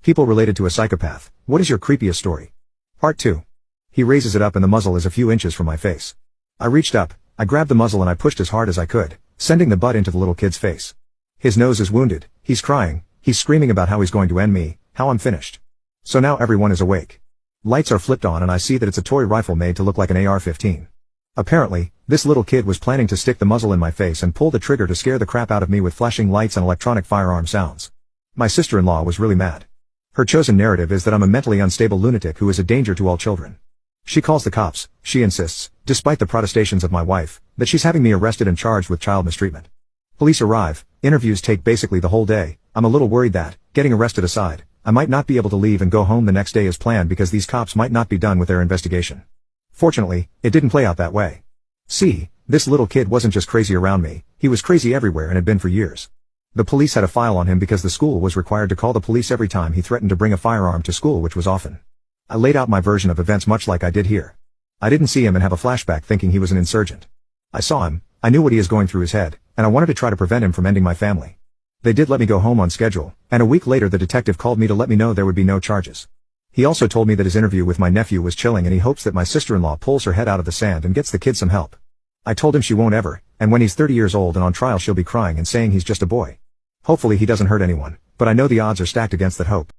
People related to a psychopath. What is your creepiest story? Part 2. He raises it up and the muzzle is a few inches from my face. I reached up, I grabbed the muzzle and I pushed as hard as I could, sending the butt into the little kid's face. His nose is wounded, he's crying, he's screaming about how he's going to end me, how I'm finished. So now everyone is awake. Lights are flipped on and I see that it's a toy rifle made to look like an AR-15. Apparently, this little kid was planning to stick the muzzle in my face and pull the trigger to scare the crap out of me with flashing lights and electronic firearm sounds. My sister-in-law was really mad. Her chosen narrative is that I'm a mentally unstable lunatic who is a danger to all children. She calls the cops, she insists, despite the protestations of my wife, that she's having me arrested and charged with child mistreatment. Police arrive, interviews take basically the whole day. I'm a little worried that, getting arrested aside, I might not be able to leave and go home the next day as planned because these cops might not be done with their investigation. Fortunately, it didn't play out that way. See, this little kid wasn't just crazy around me, he was crazy everywhere and had been for years. The police had a file on him because the school was required to call the police every time he threatened to bring a firearm to school, which was often. I laid out my version of events much like I did here. I didn't see him and have a flashback thinking he was an insurgent. I saw him, I knew what he is going through his head, and I wanted to try to prevent him from ending my family. They did let me go home on schedule, and a week later the detective called me to let me know there would be no charges. He also told me that his interview with my nephew was chilling and he hopes that my sister-in-law pulls her head out of the sand and gets the kid some help. I told him she won't ever, and when he's 30 years old and on trial she'll be crying and saying he's just a boy. Hopefully he doesn't hurt anyone, but I know the odds are stacked against that hope.